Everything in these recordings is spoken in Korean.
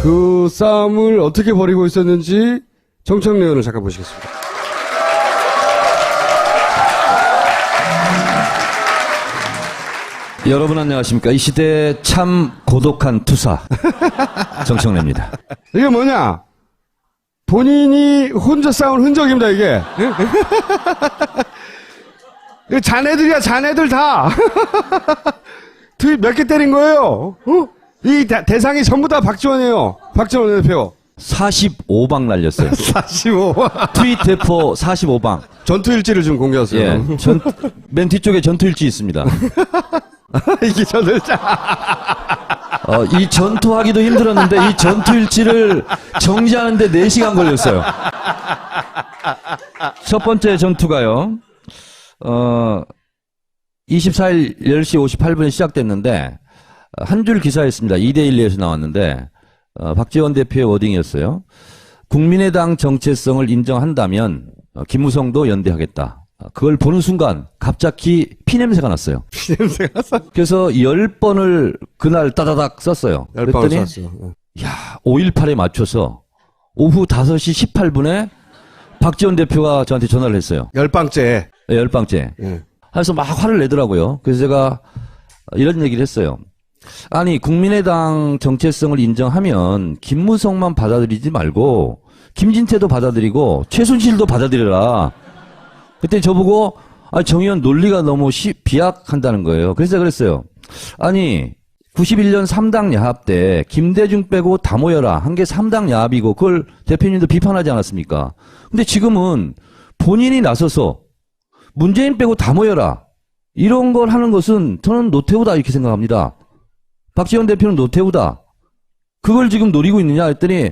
그 싸움을 어떻게 벌이고 있었는지 정청래 의원을 잠깐 보시겠습니다. 여러분 안녕하십니까. 이 시대의 참 고독한 투사 정청래입니다. 이게 뭐냐? 본인이 혼자 싸운 흔적입니다, 이게. 이거 자네들이야, 자네들 다. 몇 개 때린 거예요. 이 대상이 전부 다 박지원이에요. 박지원 대표. 45방 날렸어요. 45. 트윗 대포 45방. 전투일지를 좀 공개하세요. 예, 맨 뒤쪽에 전투일지 있습니다. 이게 전투일지. 이 전투하기도 힘들었는데 이 전투일지를 정지하는데 4시간 걸렸어요. 첫 번째 전투가요. 24일 10시 58분에 시작됐는데 한 줄 기사였습니다. 2대1에서 나왔는데 박지원 대표의 워딩이었어요. 국민의당 정체성을 인정한다면 김무성도 연대하겠다. 그걸 보는 순간 갑자기 피냄새가 났어요. 피냄새가 났어? 그래서 10번을 그날 따다닥 썼어요. 10번을 그랬더니 썼어요. 야, 5.18에 맞춰서 오후 5시 18분에 박지원 대표가 저한테 전화를 했어요. 10방째. 네, 10방째. 예. 그래서 막 화를 내더라고요. 그래서 제가 이런 얘기를 했어요. 아니, 국민의당 정체성을 인정하면 김무성만 받아들이지 말고 김진태도 받아들이고 최순실도 받아들여라. 그때 저보고 정 의원 논리가 너무 비약한다는 거예요. 그래서 제가 그랬어요. 아니, 91년 3당 야합 때 김대중 빼고 다 모여라 한 게 3당 야합이고 그걸 대표님도 비판하지 않았습니까? 근데 지금은 본인이 나서서 문재인 빼고 다 모여라 이런 걸 하는 것은 저는 노태우다 이렇게 생각합니다. 박지원 대표는 노태우다. 그걸 지금 노리고 있느냐 했더니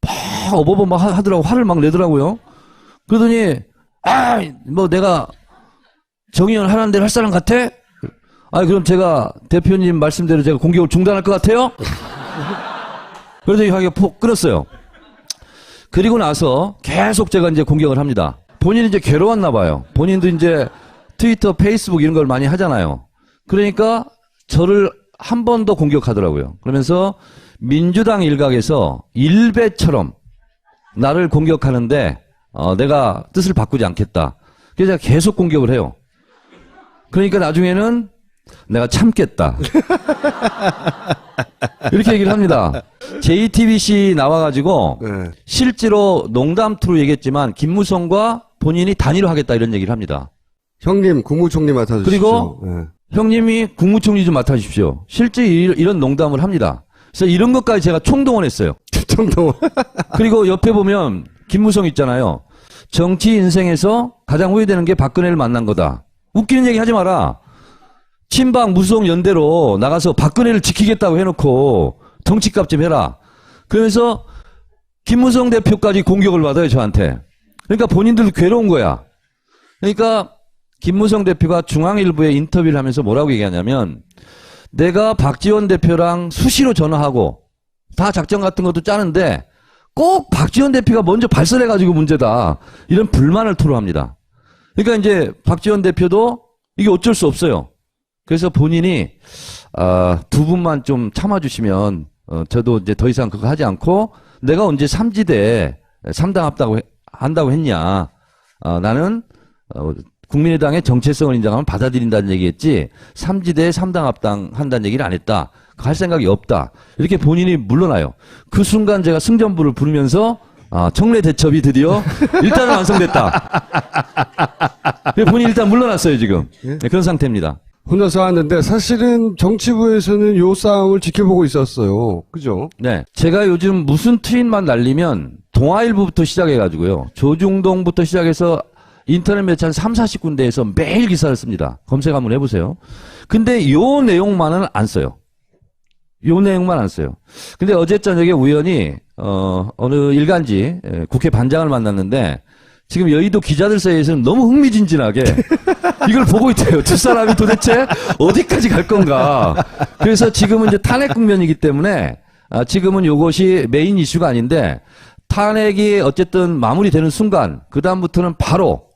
막 어버버 막 하더라고. 화를 막 내더라고요. 그러더니 뭐 내가 정의원 하라는 대로 할 사람 같아? 그럼 제가 대표님 말씀대로 제가 공격을 중단할 것 같아요? 그래서 이 화기가 폭 끊었어요. 그리고 나서 계속 제가 이제 공격을 합니다. 본인이 이제 괴로웠나 봐요. 본인도 이제 트위터, 페이스북 이런 걸 많이 하잖아요. 그러니까 저를 한 번 더 공격하더라고요. 그러면서 민주당 일각에서 일베처럼 나를 공격하는데 내가 뜻을 바꾸지 않겠다. 그래서 제가 계속 공격을 해요. 그러니까 나중에는 내가 참겠다. 이렇게 얘기를 합니다. JTBC 나와가지고 네. 실제로 농담투로 얘기했지만 김무성과 본인이 단일화 하겠다 이런 얘기를 합니다. 형님, 국무총리 맡아주십시오. 그리고 네. 형님이 국무총리 좀 맡아주십시오. 실제 이런 농담을 합니다. 그래서 이런 것까지 제가 총동원했어요. 총동원. 그리고 옆에 보면 김무성 있잖아요. 정치 인생에서 가장 후회되는 게 박근혜를 만난 거다. 웃기는 얘기 하지 마라. 친박 무성 연대로 나가서 박근혜를 지키겠다고 해놓고 정치값 좀 해라. 그러면서 김무성 대표까지 공격을 받아요, 저한테. 그러니까 본인들도 괴로운 거야. 그러니까 김무성 대표가 중앙일보에 인터뷰를 하면서 뭐라고 얘기하냐면 내가 박지원 대표랑 수시로 전화하고 다 작전 같은 것도 짜는데 꼭 박지원 대표가 먼저 발설해가지고 문제다. 이런 불만을 토로합니다. 그러니까 이제 박지원 대표도 이게 어쩔 수 없어요. 그래서 본인이 두 분만 좀 참아주시면 저도 이제 더 이상 그거 하지 않고 내가 언제 3지대 3당 한다고 했냐. 나는 국민의당의 정체성을 인정하면 받아들인다는 얘기했지 3지대에 3당 합당 한다는 얘기를 안 했다. 할 생각이 없다. 이렇게 본인이 물러나요. 그 순간 제가 승전부를 부르면서 청래 대첩이 드디어 일단은 완성됐다. 본인이 일단 물러났어요 지금. 네, 그런 상태입니다. 혼자 싸웠는데 사실은 정치부에서는 요 싸움을 지켜보고 있었어요. 그죠? 네. 제가 요즘 무슨 트윗만 날리면 동아일보부터 시작해가지고요. 조중동부터 시작해서 인터넷 매체 한 3, 40군데에서 매일 기사를 씁니다. 검색 한번 해보세요. 근데 요 내용만은 안 써요. 요 내용만 안 써요. 근데 어제 저녁에 우연히 어느 일간지 국회 반장을 만났는데 지금 여의도 기자들 사이에서는 너무 흥미진진하게 이걸 보고 있대요. 두 사람이 도대체 어디까지 갈 건가. 그래서 지금은 이제 탄핵 국면이기 때문에 지금은 요것이 메인 이슈가 아닌데 탄핵이 어쨌든 마무리되는 순간 그다음부터는 바로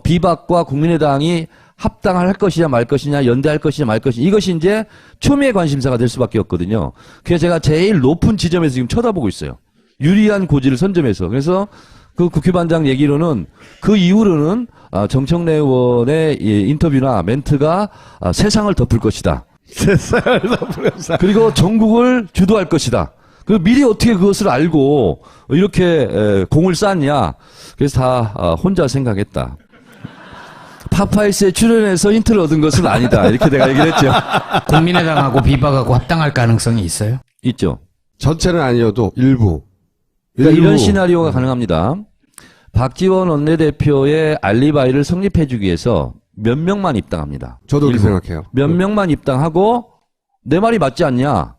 비박과 국민의당이 합당을 할 것이냐 말 것이냐, 연대할 것이냐 말 것이냐, 이것이 이제 초미의 관심사가 될 수밖에 없거든요. 그래서 제가 제일 높은 지점에서 지금 쳐다보고 있어요. 유리한 고지를 선점해서. 그래서 그 국회반장 얘기로는 그 이후로는 정청래 의원의 인터뷰나 멘트가 세상을 덮을 것이다. 세상을 덮을 것이다. 그리고 전국을 주도할 것이다. 그 미리 어떻게 그것을 알고 이렇게 공을 쌌냐. 그래서 다 혼자 생각했다. 파파이스에 출연해서 힌트를 얻은 것은 아니다. 이렇게 내가 얘기를 했죠. 국민의당하고 비박하고 합당할 가능성이 있어요? 있죠. 전체는 아니어도 일부. 그러니까 이런 시나리오가 가능합니다. 박지원 원내대표의 알리바이를 성립해주기 위해서 몇 명만 입당합니다. 저도 그렇게 일부. 생각해요. 몇 명만 입당하고 내 말이 맞지 않냐.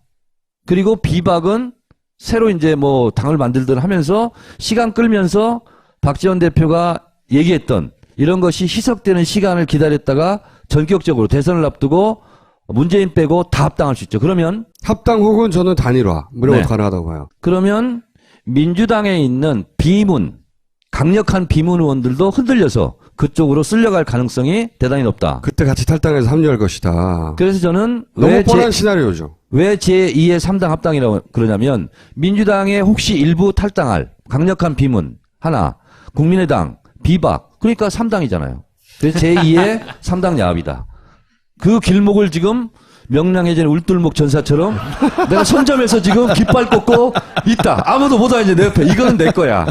그리고 비박은 새로 이제 뭐 당을 만들든 하면서 시간 끌면서 박지원 대표가 얘기했던 이런 것이 희석되는 시간을 기다렸다가 전격적으로 대선을 앞두고 문재인 빼고 다 합당할 수 있죠. 그러면 합당 혹은 저는 단일화 뭐 이런 네. 것도 가능하다고 봐요. 그러면 민주당에 있는 비문, 강력한 비문 의원들도 흔들려서 그쪽으로 쓸려갈 가능성이 대단히 높다. 그때 같이 탈당해서 합류할 것이다. 그래서 저는 너무 뻔한 시나리오죠. 왜 제2의 3당 합당이라고 그러냐면 민주당에 혹시 일부 탈당할 강력한 비문 하나, 국민의당, 비박, 그러니까 3당이잖아요. 그래서 제2의 3당 야합이다. 그 길목을 지금 명량해진 울돌목 전사처럼 내가 선점해서 지금 깃발 꽂고 있다. 아무도 못 와 이제 내 옆에. 이거는 내 거야.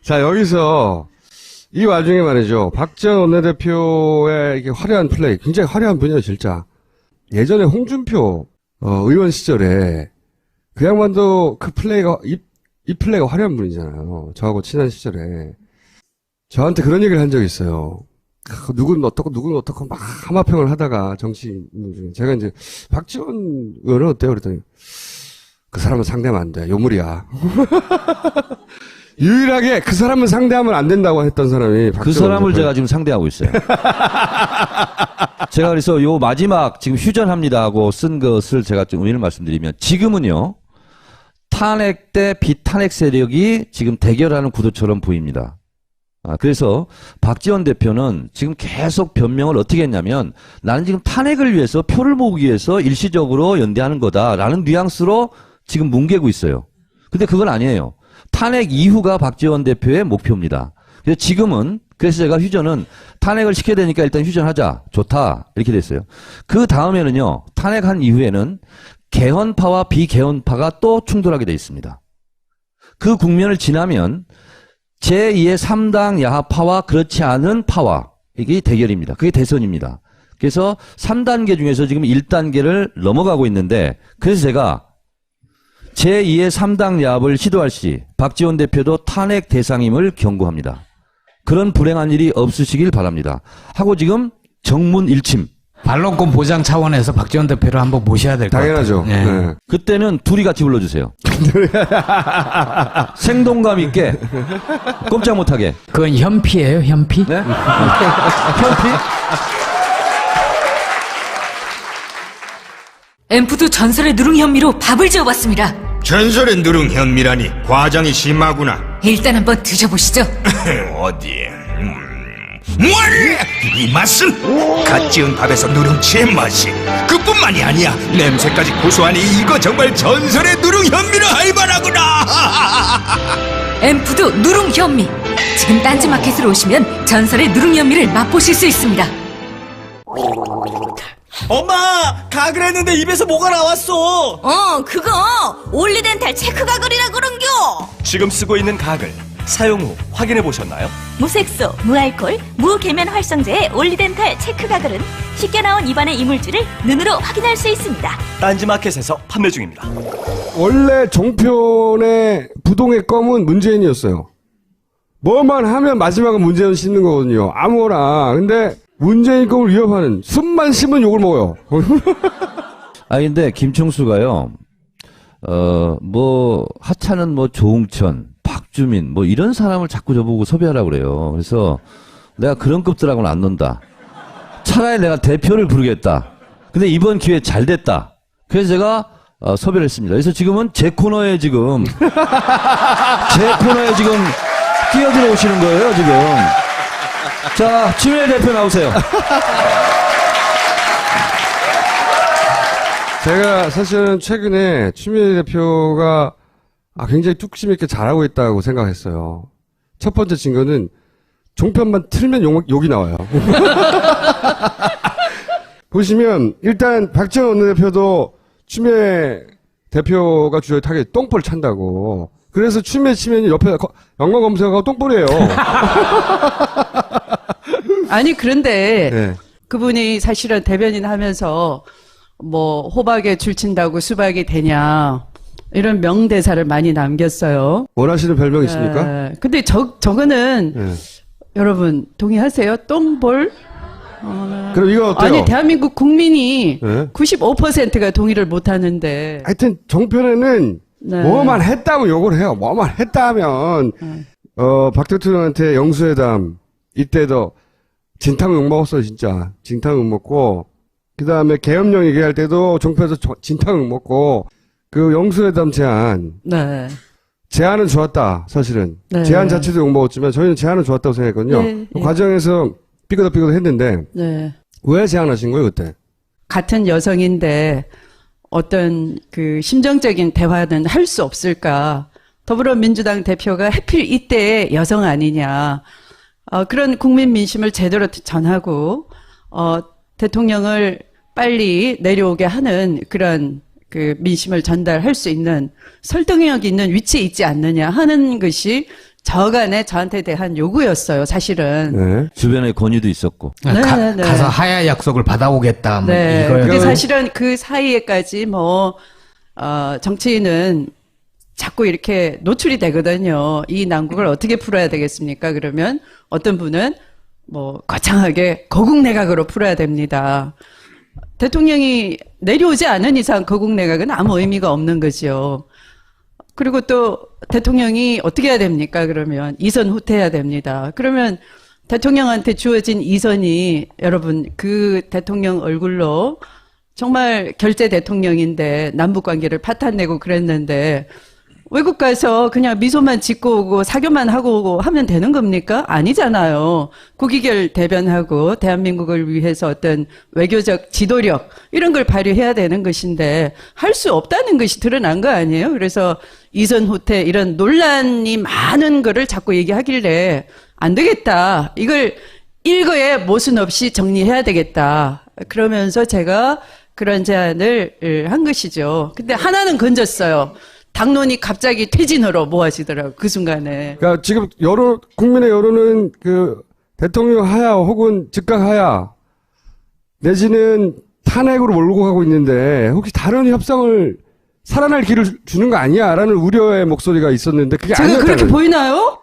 자, 여기서 이 와중에 말이죠. 박지원 원내대표의 이게 화려한 플레이, 굉장히 화려한 분이에요, 진짜. 예전에 홍준표 의원 시절에 그 양반도 그 플레이가 이 플레이가 화려한 분이잖아요. 저하고 친한 시절에 저한테 그런 얘기를 한 적이 있어요. 누군 어떻고 막 하마평을 하다가 정치인 중에 제가 이제 박지원 의원은 어때요? 그랬더니 그 사람은 상대하면 안 돼. 요물이야. 유일하게 그 사람은 상대하면 안 된다고 했던 사람이 그 박지원 사람을 대표. 제가 지금 상대하고 있어요. 제가 그래서 요 마지막 지금 휴전합니다 하고 쓴 것을 제가 좀 의미를 말씀드리면 지금은요. 탄핵 때 비탄핵 세력이 지금 대결하는 구도처럼 보입니다. 그래서 박지원 대표는 지금 계속 변명을 어떻게 했냐면 나는 지금 탄핵을 위해서 표를 모으기 위해서 일시적으로 연대하는 거다라는 뉘앙스로 지금 뭉개고 있어요. 근데 그건 아니에요. 탄핵 이후가 박지원 대표의 목표입니다. 그래서 지금은 그래서 제가 휴전은 탄핵을 시켜야 되니까 일단 휴전하자. 좋다. 이렇게 됐어요. 그 다음에는요. 탄핵한 이후에는 개헌파와 비개헌파가 또 충돌하게 돼 있습니다. 그 국면을 지나면 제2의 3당 야합파와 그렇지 않은 파와 이게 대결입니다. 그게 대선입니다. 그래서 3단계 중에서 지금 1단계를 넘어가고 있는데 그래서 제가 제2의 3당 야합을 시도할 시 박지원 대표도 탄핵 대상임을 경고합니다. 그런 불행한 일이 없으시길 바랍니다. 하고 지금 정문 일침. 반론권 보장 차원에서 박지원 대표를 한번 모셔야 될 것 같아요. 당연하죠. 네. 네. 그때는 둘이 같이 불러주세요. 생동감 있게 꼼짝 못하게. 그건 현피예요, 현피? 네? 현피? 앰프도 전설의 누룽 현미로 밥을 지어봤습니다. 전설의 누룽 현미라니 과장이 심하구나. 일단 한번 드셔보시죠. 어디? 이 맛은 갓 지은 밥에서 누룽지의 맛이 그뿐만이 아니야. 냄새까지 고소하니 이거 정말 전설의 누룽 현미라 할 만하구나. 앰프도 누룽 현미. 지금 딴지마켓으로 오시면 전설의 누룽 현미를 맛보실 수 있습니다. 엄마! 가글 했는데 입에서 뭐가 나왔어! 그거 올리덴탈 체크 가글이라 그런겨. 지금 쓰고 있는 가글 사용 후 확인해 보셨나요? 무색소, 무알콜, 무계면 활성제의 올리덴탈 체크 가글은 쉽게 나온 입안의 이물질을 눈으로 확인할 수 있습니다. 딴지마켓에서 판매 중입니다. 원래 종편의 부동의 껌은 문재인이었어요. 뭐만 하면 마지막은 문재인 씹는 거거든요. 아무거나. 근데 문재인 껌을 위협하는 숨만 씹으면 욕을 먹어요. 근데 김총수가요, 하찮은 조웅천, 박주민, 이런 사람을 자꾸 저보고 섭외하라고 그래요. 그래서 내가 그런 급들하고는 안 논다. 차라리 내가 대표를 부르겠다. 근데 이번 기회 잘 됐다. 그래서 제가 섭외를 했습니다. 그래서 지금은 제 코너에 지금 뛰어들어 오시는 거예요, 지금. 자, 추미애 대표 나오세요. 제가 사실은 최근에 추미애 대표가 굉장히 뚝심 있게 잘하고 있다고 생각했어요. 첫 번째 증거는 종편만 틀면 욕이 나와요. 보시면 일단 박지원 원내대표도 추미애 대표가 주저에 타겟 똥볼 찬다고. 그래서 추미애 치면이 옆에 연관 검색하고 똥볼이에요. 아니 그런데 네. 그분이 사실은 대변인 하면서 뭐 호박에 줄 친다고 수박이 되냐 이런 명대사를 많이 남겼어요. 원하시는 별명 있습니까? 근데 저거는 네. 여러분 동의하세요? 똥볼? 그럼 이거 어때요? 아니 대한민국 국민이 네. 95%가 동의를 못 하는데. 하여튼 정편에는 네. 뭐만 했다고 욕을 해요. 뭐만 했다 하면 박 대통령한테 영수회담 이때도 진탕 욕 먹었어요. 진짜 진탕 욕 먹고 그 다음에 계엄령 얘기할 때도 정편에서 진탕 욕 먹고 그 영수회담 네. 제안은 좋았다. 사실은 네. 제안 자체도 욕 먹었지만 저희는 제안은 좋았다고 생각했거든요. 네, 그 네. 과정에서 삐그덕 했는데 네. 왜 제안하신 거예요 그때? 같은 여성인데 어떤 그 심정적인 대화는 할 수 없을까? 더불어민주당 대표가 하필 이때 여성 아니냐? 그런 국민 민심을 제대로 전하고 대통령을 빨리 내려오게 하는 그런 그 민심을 전달할 수 있는 설득력 있는 위치에 있지 않느냐 하는 것이 저간에 저한테 대한 요구였어요, 사실은. 네. 주변에 권유도 있었고. 네, 네. 가서 하야 약속을 받아오겠다. 뭐 네. 이거요. 근데 사실은 그 사이에까지 정치인은 자꾸 이렇게 노출이 되거든요. 이 난국을 어떻게 풀어야 되겠습니까? 그러면 어떤 분은 거창하게 거국내각으로 풀어야 됩니다. 대통령이 내려오지 않은 이상 거국내각은 아무 의미가 없는 거죠. 그리고 또 대통령이 어떻게 해야 됩니까? 그러면 이선 후퇴해야 됩니다. 그러면 대통령한테 주어진 이선이 여러분 그 대통령 얼굴로 정말 결재 대통령인데 남북 관계를 파탄내고 그랬는데 외국 가서 그냥 미소만 짓고 오고 사교만 하고 오고 하면 되는 겁니까? 아니잖아요. 국익을 대변하고 대한민국을 위해서 어떤 외교적 지도력 이런 걸 발휘해야 되는 것인데 할 수 없다는 것이 드러난 거 아니에요? 그래서 이선 후퇴 이런 논란이 많은 거를 자꾸 얘기하길래 안 되겠다. 이걸 일거에 모순 없이 정리해야 되겠다. 그러면서 제가 그런 제안을 한 것이죠. 근데 하나는 건졌어요. 당론이 갑자기 퇴진으로 모아지더라고요. 그 순간에. 그러니까 지금 국민의 여론은 그 대통령 하야 혹은 즉각 하야 내지는 탄핵으로 몰고 가고 있는데 혹시 다른 협상을 살아날 길을 주는 거 아니야라는 우려의 목소리가 있었는데 그게 제가 아니었다는 그렇게 보이나요?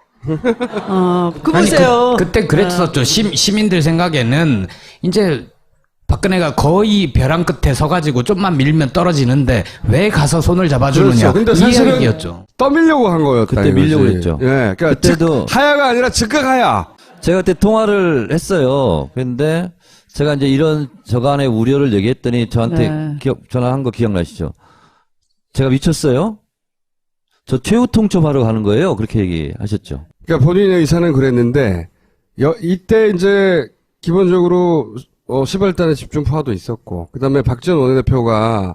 그 보세요. 그때 그랬었죠. 시민들 생각에는 이제 박근혜가 거의 벼랑 끝에 서가지고 좀만 밀면 떨어지는데 왜 가서 손을 잡아주느냐. 그렇죠. 근데 이 사실은 이야기였죠. 떠밀려고 한 거였다. 그때 밀려고 했죠. 예, 그러니까 그때도 하야가 아니라 즉각 하야. 제가 그때 통화를 했어요. 근데 제가 이제 이런 저간의 우려를 얘기했더니 저한테 네. 전화한 거 기억나시죠? 제가 미쳤어요? 저 최후 통첩하러 가는 거예요. 그렇게 얘기하셨죠. 그러니까 본인의 의사는 그랬는데 이때 이제 기본적으로 시발단의 집중포화도 있었고 그다음에 박지원 원내대표가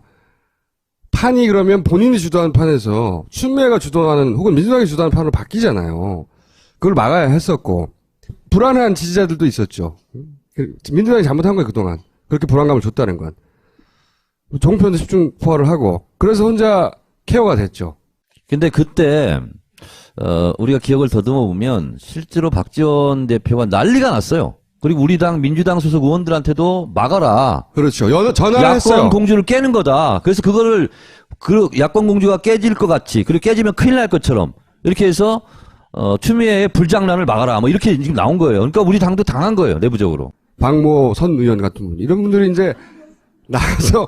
판이 그러면 본인이 주도하는 판에서 추미애가 주도하는 혹은 민주당이 주도하는 판으로 바뀌잖아요. 그걸 막아야 했었고 불안한 지지자들도 있었죠. 민주당이 잘못한 거예요 그동안. 그렇게 불안감을 줬다는 건. 종편도 집중포화를 하고 그래서 혼자 케어가 됐죠. 근데 그때 우리가 기억을 더듬어 보면 실제로 박지원 대표가 난리가 났어요. 그리고 우리 당 민주당 소속 의원들한테도 막아라. 그렇죠. 전화를 야권 했어요. 공주를 깨는 거다. 그래서 그거를 야권 공주가 깨질 것 같이 그리고 깨지면 큰일 날 것처럼 이렇게 해서 추미애의 불장난을 막아라. 뭐 이렇게 지금 나온 거예요. 그러니까 우리 당도 당한 거예요. 내부적으로. 박모 선 의원 같은 분 이런 분들이 이제 나가서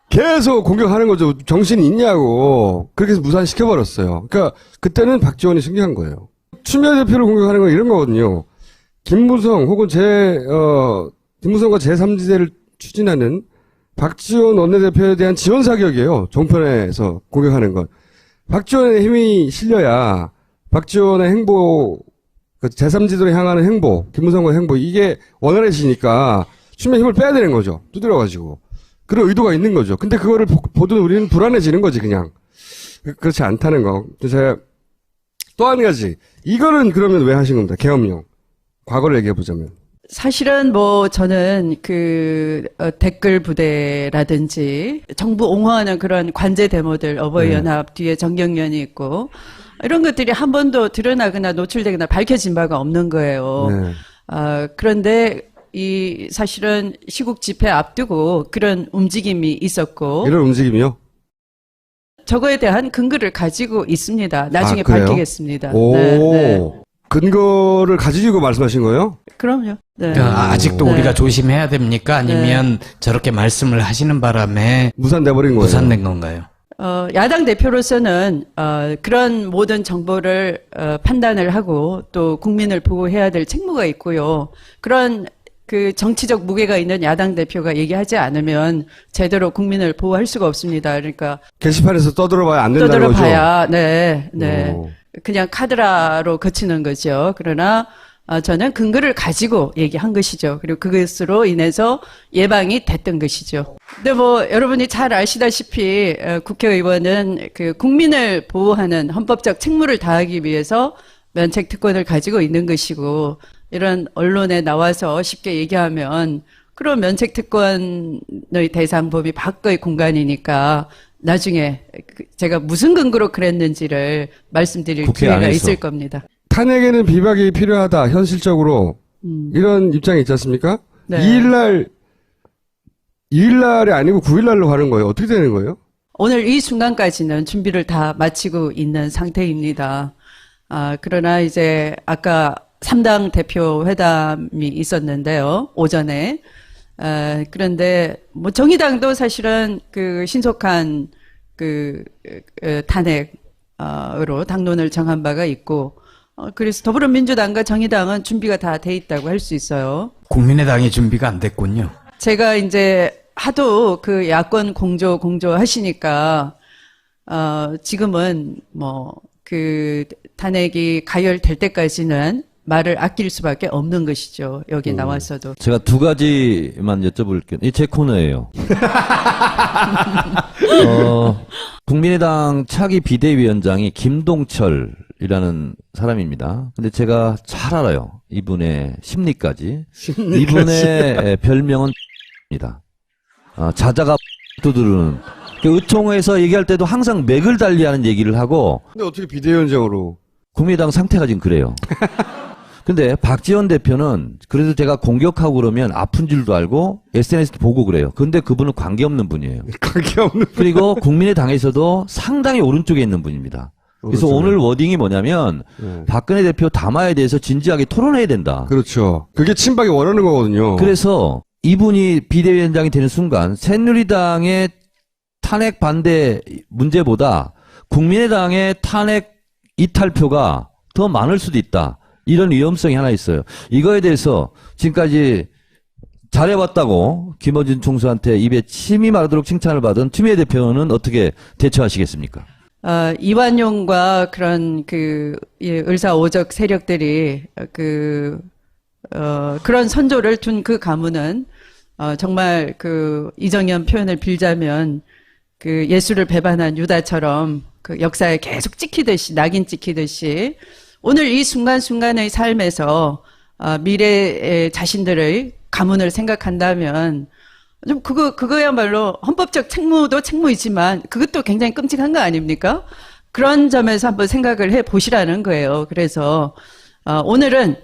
계속 공격하는 거죠. 정신이 있냐고. 그렇게 해서 무산시켜버렸어요. 그러니까 그때는 박지원이 승리한 거예요. 추미애 대표를 공격하는 건 이런 거거든요. 김무성 혹은 김무성과 제3지대를 추진하는 박지원 원내대표에 대한 지원 사격이에요. 종편에서 공격하는 건. 박지원의 힘이 실려야 박지원의 행보 그 제3지도로 향하는 행보, 김무성의 행보, 이게 원활해지니까 추미애 힘을 빼야 되는 거죠. 두드려가지고. 그런 의도가 있는 거죠. 근데 그거를 보던 우리는 불안해지는 거지, 그냥. 그렇지 않다는 거. 제가 또 한 가지. 이거는 그러면 왜 하신 겁니다? 계엄령. 과거를 얘기해보자면. 사실은 뭐 저는 댓글 부대라든지 정부 옹호하는 그런 관제 데모들 어버이연합 뒤에 정경련이 있고 이런 것들이 한 번도 드러나거나 노출되거나 밝혀진 바가 없는 거예요. 네. 그런데 사실은 시국 집회 앞두고 그런 움직임이 있었고 이런 움직임이요? 저거에 대한 근거를 가지고 있습니다. 나중에 그래요? 밝히겠습니다. 오. 네. 근거를 가지고 말씀하신 거예요? 그럼요. 네. 아직도 네. 우리가 조심해야 됩니까? 아니면 저렇게 말씀을 하시는 바람에 무산돼버린 거예요. 무산된 건가요? 야당 대표로서는 그런 모든 정보를 판단을 하고 또 국민을 보호해야 될 책무가 있고요. 그런 그 정치적 무게가 있는 야당 대표가 얘기하지 않으면 제대로 국민을 보호할 수가 없습니다. 그러니까 게시판에서 떠들어봐야 안 된다는 거죠? 떠들어봐야 네. 오. 그냥 카드라로 그치는 거죠. 그러나 저는 근거를 가지고 얘기한 것이죠. 그리고 그것으로 인해서 예방이 됐던 것이죠. 근데 뭐 여러분이 잘 아시다시피 국회의원은 그 국민을 보호하는 헌법적 책무를 다하기 위해서 면책 특권을 가지고 있는 것이고 이런 언론에 나와서 쉽게 얘기하면 그런 면책 특권의 대상 범위 밖의 공간이니까 나중에 제가 무슨 근거로 그랬는지를 말씀드릴 국회 기회가 안에서. 있을 겁니다. 탄핵에는 비박이 필요하다, 현실적으로. 이런 입장이 있지 않습니까? 네. 2일날이 아니고 9일날로 가는 거예요. 어떻게 되는 거예요? 오늘 이 순간까지는 준비를 다 마치고 있는 상태입니다. 그러나 이제 아까 3당 대표 회담이 있었는데요. 오전에. 그런데 뭐 정의당도 사실은 그 신속한 탄핵으로 당론을 정한 바가 있고 그래서 더불어민주당과 정의당은 준비가 다 돼 있다고 할 수 있어요. 국민의당이 준비가 안 됐군요. 제가 이제 하도 그 야권 공조 하시니까 지금은 뭐 그 탄핵이 가열될 때까지는 말을 아낄 수밖에 없는 것이죠. 여기 나왔어도. 제가 두 가지만 여쭤볼게요. 이 제 코너예요. 국민의당 차기 비대위원장이 김동철이라는 사람입니다. 근데 제가 잘 알아요. 이분의 심리까지. 이분의 별명은 입니다. 자자가 두드르는. 의총에서 얘기할 때도 항상 맥을 달리하는 얘기를 하고. 근데 어떻게 비대위원장으로? 국민의당 상태가 지금 그래요. 근데 박지원 대표는 그래도 제가 공격하고 그러면 아픈 줄도 알고 SNS도 보고 그래요. 근데 그분은 관계없는 분이에요. 관계없는. 그리고 국민의당에서도 상당히 오른쪽에 있는 분입니다. 그래서 오른쪽에. 오늘 워딩이 뭐냐면 박근혜 대표 담화에 대해서 진지하게 토론해야 된다. 그렇죠. 그게 친박이 원하는 거거든요. 그래서 이분이 비대위원장이 되는 순간 새누리당의 탄핵 반대 문제보다 국민의당의 탄핵 이탈표가 더 많을 수도 있다. 이런 위험성이 하나 있어요. 이거에 대해서 지금까지 잘해봤다고 김어준 총수한테 입에 침이 마르도록 칭찬을 받은 추미애 대표는 어떻게 대처하시겠습니까? 이완용과 그런 을사오적 세력들이 그런 선조를 둔 그 가문은 정말 이정현 표현을 빌자면 예수를 배반한 유다처럼 역사에 계속 찍히듯이 낙인 찍히듯이 오늘 이 순간순간의 삶에서 미래의 자신들의 가문을 생각한다면 좀 그거야말로 헌법적 책무도 책무이지만 그것도 굉장히 끔찍한 거 아닙니까? 그런 점에서 한번 생각을 해 보시라는 거예요. 그래서 오늘은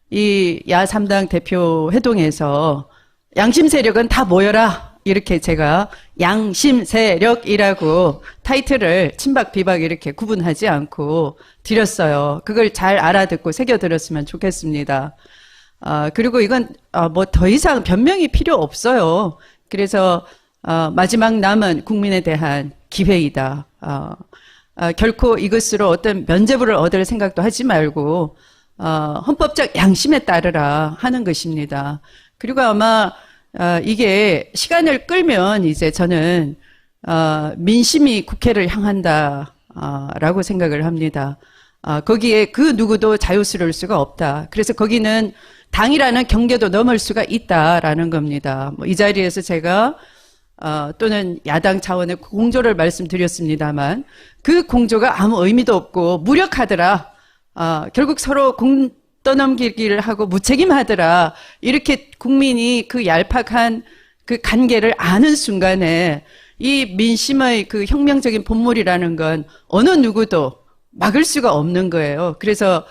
이 야3당 대표 회동에서 양심 세력은 다 모여라. 이렇게 제가 양심 세력이라고 타이틀을 친박 비박 이렇게 구분하지 않고 드렸어요. 그걸 잘 알아듣고 새겨들었으면 좋겠습니다. 그리고 이건 뭐 더 이상 변명이 필요 없어요. 그래서 마지막 남은 국민에 대한 기회이다. 결코 이것으로 어떤 면죄부를 얻을 생각도 하지 말고 헌법적 양심에 따르라 하는 것입니다. 그리고 아마 이게 시간을 끌면 이제 저는 민심이 국회를 향한다라고 생각을 합니다. 거기에 그 누구도 자유스러울 수가 없다. 그래서 거기는 당이라는 경계도 넘을 수가 있다라는 겁니다. 뭐 이 자리에서 제가 또는 야당 차원의 공조를 말씀드렸습니다만 그 공조가 아무 의미도 없고 무력하더라. 결국 서로 공 떠넘기기를 하고 무책임하더라. 이렇게 국민이 그 얄팍한 그 관계를 아는 순간에 이 민심의 그 혁명적인 본물이라는 건 어느 누구도 막을 수가 없는 거예요. 그래서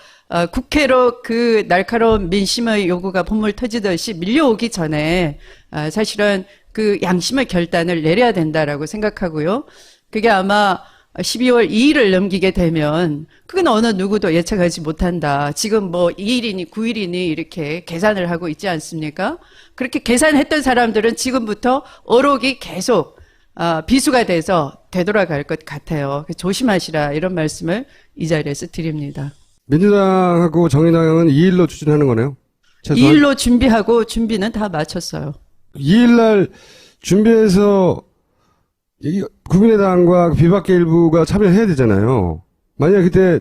국회로 그 날카로운 민심의 요구가 본물 터지듯이 밀려오기 전에 사실은 그 양심의 결단을 내려야 된다라고 생각하고요. 그게 아마 12월 2일을 넘기게 되면 그건 어느 누구도 예측하지 못한다. 지금 뭐 2일이니 9일이니 이렇게 계산을 하고 있지 않습니까? 그렇게 계산했던 사람들은 지금부터 어록이 계속 비수가 돼서 되돌아갈 것 같아요. 조심하시라 이런 말씀을 이 자리에서 드립니다. 민주당하고 정의당은 2일로 추진하는 거네요. 최소한. 2일로 준비하고 준비는 다 마쳤어요. 2일날 준비해서 국민의당과 비박계 일부가 참여해야 되잖아요. 만약에 그때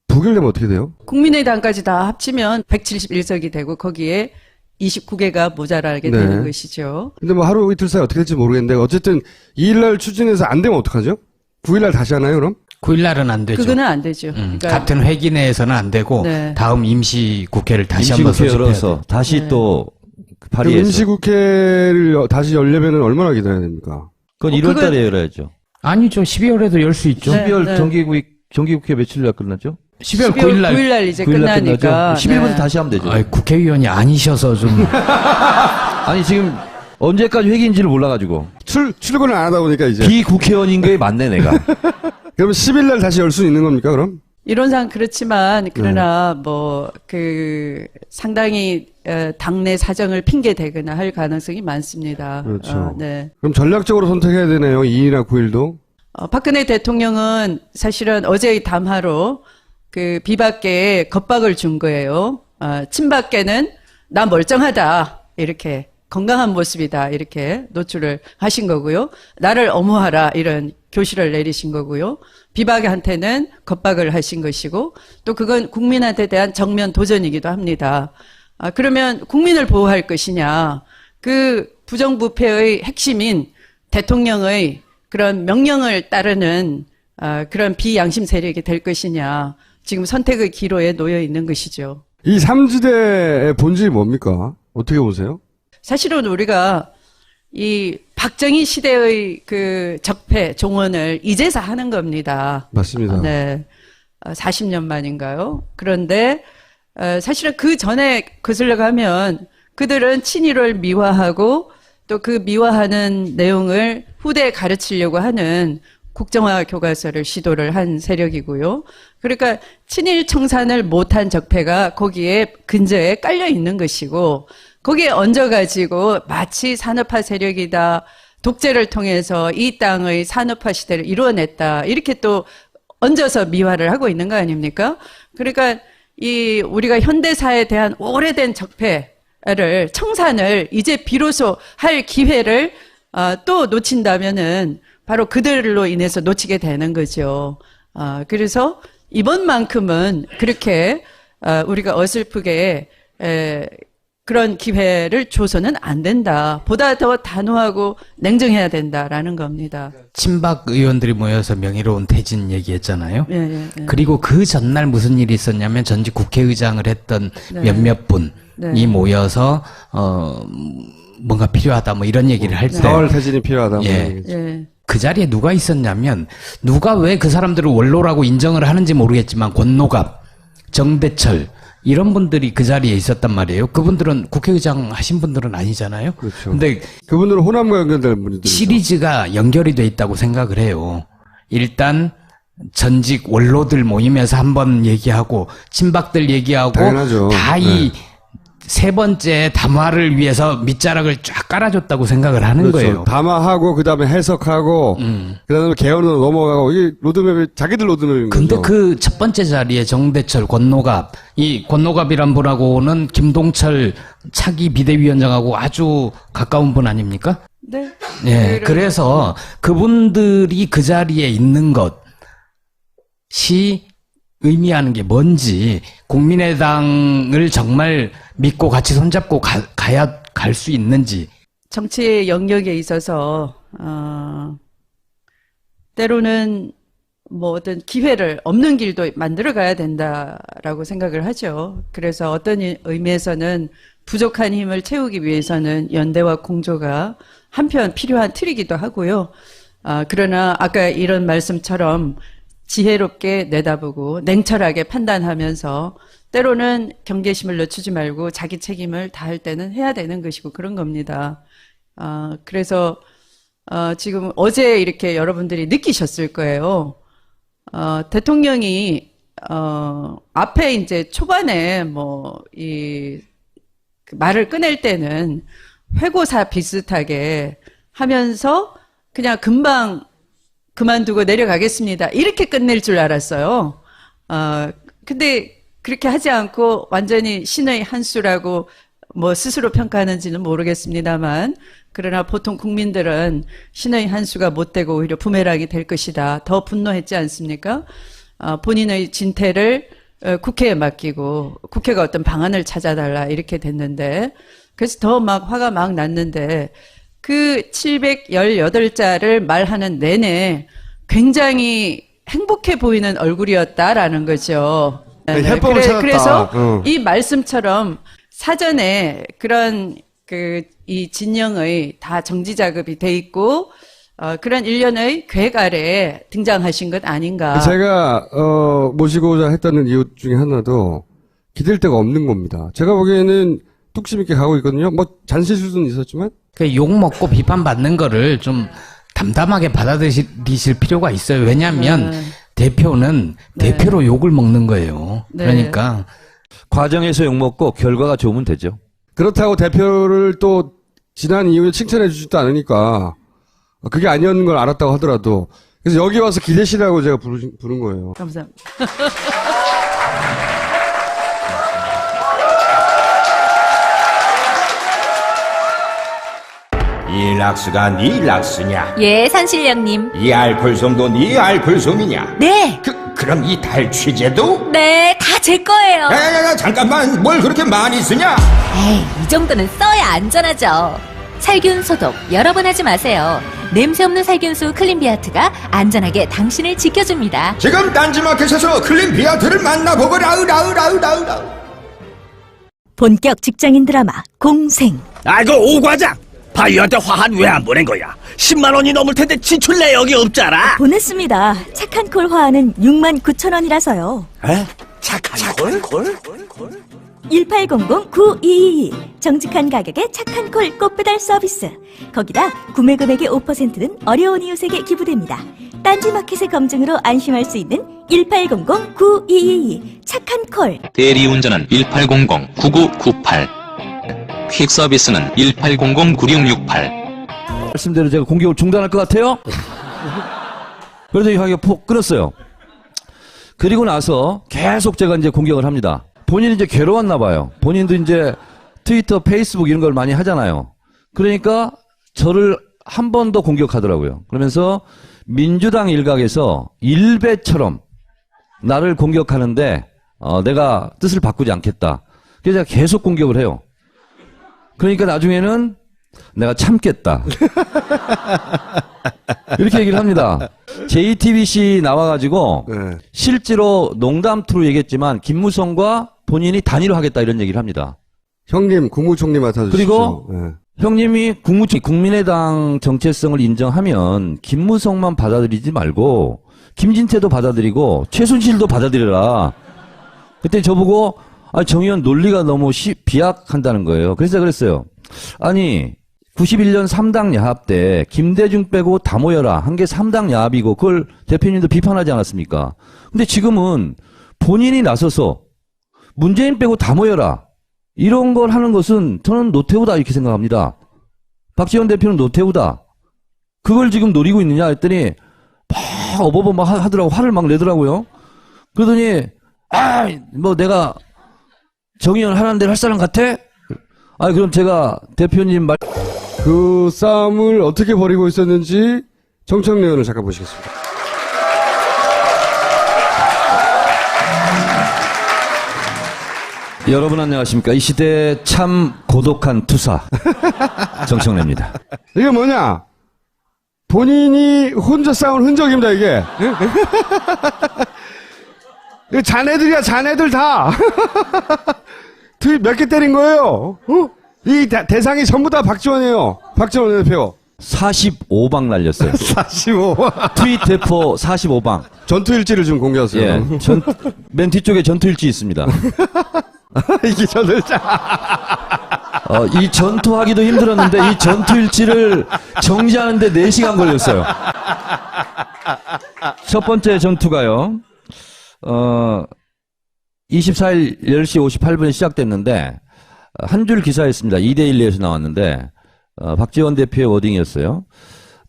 부결되면 어떻게 돼요? 국민의당까지 다 합치면 171석이 되고 거기에 29개가 모자라게 되는 것이죠. 근데 뭐 하루 이틀 사이 어떻게 될지 모르겠는데 어쨌든 2일날 추진해서 안 되면 어떡하죠? 9일날 다시 하나요 그럼? 9일날은 안 되죠. 그거는 안 되죠. 그러니까 같은 회기 내에서는 안 되고 네. 다음 임시국회를 다시 한번 임시국회 소집해야 열어서 돼요. 다시 네. 또 그럼 발의해서. 임시국회를 다시 열려면 얼마나 기다려야 됩니까? 그건 1월 달에 열어야죠. 아니죠. 12월에도 열 수 있죠. 네. 12월 정기국회 며칠 날 끝나죠? 12월 12월 9일날 9일날 이제 9일 날 끝나니까. 끝나죠? 11일부터 네. 다시 하면 되죠. 국회의원이 아니셔서 좀 아니 지금 언제까지 회기인지를 몰라가지고 출근을 안 하다 보니까 이제 비국회의원인 게 맞네 내가. 그럼 10일날 다시 열 수 있는 겁니까 그럼? 이론상 그렇지만 그러나 뭐 그 상당히 당내 사정을 핑계 대거나 할 가능성이 많습니다. 그렇죠. 네. 그럼 전략적으로 선택해야 되네요. 2일이나 9일도. 박근혜 대통령은 사실은 어제의 담화로 그 비박계에 겁박을 준 거예요. 친박계는 나 멀쩡하다 이렇게 건강한 모습이다 이렇게 노출을 하신 거고요. 나를 엄호하라 이런 교시를 내리신 거고요. 비박한테는 겁박을 하신 것이고 또 그건 국민한테 대한 정면 도전이기도 합니다. 그러면 국민을 보호할 것이냐 그 부정부패의 핵심인 대통령의 그런 명령을 따르는 그런 비양심 세력이 될 것이냐 지금 선택의 기로에 놓여 있는 것이죠. 이 3지대의 본질이 뭡니까? 어떻게 보세요? 사실은 우리가 이 박정희 시대의 그 적폐 종언을 이제서 하는 겁니다. 맞습니다. 네. 40년 만인가요? 그런데 사실은 그 전에 거슬러 가면 그들은 친일을 미화하고 또 그 미화하는 내용을 후대에 가르치려고 하는 국정화 교과서를 시도를 한 세력이고요. 그러니까 친일 청산을 못한 적폐가 거기에 근저에 깔려 있는 것이고 거기에 얹어가지고 마치 산업화 세력이다. 독재를 통해서 이 땅의 산업화 시대를 이루어냈다. 이렇게 또 얹어서 미화를 하고 있는 거 아닙니까? 그러니까 이 우리가 현대사에 대한 오래된 적폐를 청산을 이제 비로소 할 기회를 또 놓친다면은 바로 그들로 인해서 놓치게 되는 거죠. 그래서 이번만큼은 그렇게 우리가 어설프게 그런 기회를 줘서는 안 된다. 보다 더 단호하고 냉정해야 된다라는 겁니다. 친박 의원들이 모여서 명예로운 퇴진 얘기했잖아요. 예. 그리고 그 전날 무슨 일이 있었냐면 전직 국회의장을 했던 네. 몇몇 분이 네. 모여서 뭔가 필요하다 뭐 이런 얘기를 할 때 사월 퇴진이 필요하다. 뭐 예. 이런 얘기죠. 예. 그 자리에 누가 있었냐면 누가 왜 그 사람들을 원로라고 인정을 하는지 모르겠지만 권노갑, 정대철 이런 분들이 그 자리에 있었단 말이에요. 그분들은 국회의장 하신 분들은 아니잖아요. 그렇죠. 근데 그분들은 호남과 연결되는 분들이죠. 시리즈가 연결이 돼 있다고 생각을 해요. 일단 전직 원로들 모임에서 한번 얘기하고 친박들 얘기하고 당연하죠. 다 이 세 번째 담화를 위해서 밑자락을 쫙 깔아줬다고 생각을 하는 그렇죠. 거예요. 담화하고 그다음에 해석하고 그다음에 개헌으로 넘어가고 이게 로드맵이 자기들 로드맵인 근데 거죠. 그 첫 번째 자리에 정대철, 권노갑, 이 권노갑이란 분하고는 김동철 차기 비대위원장하고 아주 가까운 분 아닙니까? 네. 예. 그래서 그분들이 그 자리에 있는 것이 의미하는 게 뭔지 국민의당을 정말 믿고 같이 손잡고 갈 수 있는지. 정치의 영역에 있어서 때로는 뭐 어떤 기회를 없는 길도 만들어 가야 된다라고 생각을 하죠. 그래서 어떤 의미에서는 부족한 힘을 채우기 위해서는 연대와 공조가 한편 필요한 틀이기도 하고요. 그러나 아까 이런 말씀처럼 지혜롭게 내다보고 냉철하게 판단하면서 때로는 경계심을 늦추지 말고 자기 책임을 다할 때는 해야 되는 것이고 그런 겁니다. 그래서 지금 어제 이렇게 여러분들이 느끼셨을 거예요. 대통령이 앞에 이제 초반에 그 말을 꺼낼 때는 회고사 비슷하게 하면서 그냥 금방 그만두고 내려가겠습니다. 이렇게 끝낼 줄 알았어요. 근데 그렇게 하지 않고 완전히 신의 한 수라고 스스로 평가하는지는 모르겠습니다만, 그러나 보통 국민들은 신의 한 수가 못 되고 오히려 부메랑이 될 것이다. 더 분노했지 않습니까? 본인의 진퇴를 국회에 맡기고 국회가 어떤 방안을 찾아달라 이렇게 됐는데, 그래서 더 막 화가 막 났는데, 그 718자를 말하는 내내 굉장히 행복해 보이는 얼굴이었다라는 거죠. 해법을 찾았다. 그래서 이 말씀처럼 사전에 그런 이 진영의 다 정지 작업이 돼 있고 그런 일련의 계획 아래에 등장하신 것 아닌가. 제가 모시고자 했다는 이유 중에 하나도 기댈 데가 없는 겁니다. 제가 보기에는 뚝심 있게 가고 있거든요. 잔실 수는 있었지만 욕 먹고 비판받는 거를 좀 담담하게 받아들이실 필요가 있어요. 왜냐하면 대표는 대표로 욕을 먹는 거예요. 그러니까 과정에서 욕먹고 결과가 좋으면 되죠. 그렇다고 대표를 또 지난 이후에 칭찬해 주지도 않으니까 그게 아니었는 걸 알았다고 하더라도, 그래서 여기 와서 기대시라고 제가 부른 거예요. 감사합니다. 이 락스가 네 락스냐? 예, 산신령님. 이 알콜솜도 네 알콜솜이냐? 네. 그럼 이 탈취제도? 네, 다 제 거예요. 야야야, 잠깐만, 뭘 그렇게 많이 쓰냐? 에이, 이 정도는 써야 안전하죠. 살균 소독 여러 번 하지 마세요. 냄새 없는 살균수 클린비아트가 안전하게 당신을 지켜줍니다. 지금 딴지마켓에서 클린비아트를 만나보거라. 본격 직장인 드라마 공생. 아이고, 오 과장, 바이오한테 화한 왜 안 보낸 거야? 10만 원이 넘을 텐데 지출 내역이 없잖아. 보냈습니다. 착한 콜 화하는 69,000원이라서요. 에? 착한 콜? 1800-9222 정직한 가격에 착한 콜 꽃배달 서비스. 거기다 구매 금액의 5%는 어려운 이웃에게 기부됩니다. 딴지마켓의 검증으로 안심할 수 있는 1800-9222 착한 콜. 대리운전은 1800-9998 퀵 서비스는 1800-9668. 말씀대로 제가 공격을 중단할 것 같아요? 그래서 이 화기가 폭 끊었어요. 그리고 나서 계속 제가 이제 공격을 합니다. 본인이 이제 괴로웠나 봐요. 본인도 이제 트위터, 페이스북 이런 걸 많이 하잖아요. 그러니까 저를 한 번 더 공격하더라고요. 그러면서 민주당 일각에서 일배처럼 나를 공격하는데 내가 뜻을 바꾸지 않겠다. 그래서 제가 계속 공격을 해요. 그러니까 나중에는 내가 참겠다. 이렇게 얘기를 합니다. JTBC 나와가지고 실제로 농담투로 얘기했지만 김무성과 본인이 단일화 하겠다 이런 얘기를 합니다. 형님, 국무총리 맡아주시죠. 그리고 형님이 국민의당 정체성을 인정하면 김무성만 받아들이지 말고 김진태도 받아들이고 최순실도 받아들여라. 그때 저보고 정 의원 논리가 너무 비약한다는 거예요. 그래서 그랬어요. 아니 91년 3당 야합 때 김대중 빼고 다 모여라 한 게 3당 야합이고 그걸 대표님도 비판하지 않았습니까? 근데 지금은 본인이 나서서 문재인 빼고 다 모여라 이런 걸 하는 것은 저는 노태우다 이렇게 생각합니다. 박지원 대표는 노태우다. 그걸 지금 노리고 있느냐 했더니 막 어버버 막 하더라고. 화를 막 내더라고요. 그러더니 내가 정의원 하는 대로 할 사람 같아? 그럼 제가 대표님 말 그 싸움을 어떻게 벌이고 있었는지 정청래 의원을 잠깐 보시겠습니다. 여러분 안녕하십니까. 이 시대의 참 고독한 투사 정청래입니다. 이게 뭐냐? 본인이 혼자 싸운 흔적입니다, 이게. 이거 자네들이야, 자네들 다. 몇 개 때린 거예요? 이 대상이 전부 다 박지원이에요. 박지원 대표. 45방 날렸어요. 45. 트윗 대포 45방. 전투일지를 좀 공개하세요. 예. 맨 뒤쪽에 전투일지 있습니다. 이게 전투일지. 이 전투하기도 힘들었는데 이 전투일지를 정지하는데 4시간 걸렸어요. 첫 번째 전투가요. 24일 10시 58분에 시작됐는데 한 줄 기사였습니다. 2대1에서 나왔는데 박지원 대표의 워딩이었어요.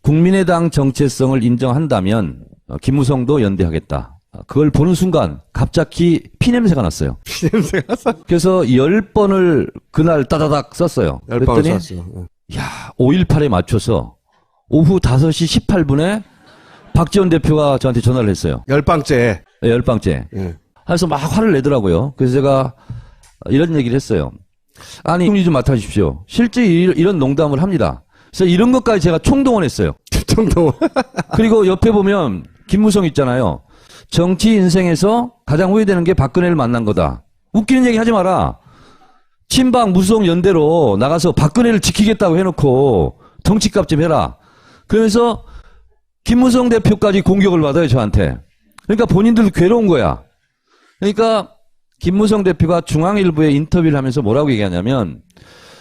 국민의당 정체성을 인정한다면 김무성도 연대하겠다. 그걸 보는 순간 갑자기 피냄새가 났어요. 피냄새가 났어? 그래서 10번을 그날 따다닥 썼어요. 10번을 그랬더니 썼어요. 야, 5.18에 맞춰서 오후 5시 18분에 박지원 대표가 저한테 전화를 했어요. 10방째. 네, 10방째. 예. 그래서 막 화를 내더라고요. 그래서 제가 이런 얘기를 했어요. 아니, 정리 좀 맡아주십시오. 실제 이런 농담을 합니다. 그래서 이런 것까지 제가 총동원했어요. 총동원. 그리고 옆에 보면 김무성 있잖아요. 정치 인생에서 가장 후회되는 게 박근혜를 만난 거다. 웃기는 얘기 하지 마라. 친박 무성 연대로 나가서 박근혜를 지키겠다고 해놓고 덩치값 좀 해라. 그러면서 김무성 대표까지 공격을 받아요, 저한테. 그러니까 본인들도 괴로운 거야. 그러니까 김무성 대표가 중앙일보에 인터뷰를 하면서 뭐라고 얘기하냐면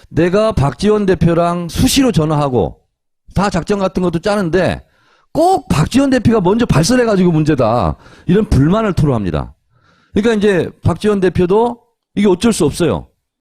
내가 박지원 대표랑 수시로 전화하고 다 작전 같은 것도 짜는데 꼭 박지원 대표가 먼저 발설해가지고 문제다. 이런 불만을 토로합니다. 그러니까 이제 박지원 대표도 이게 어쩔 수 없어요.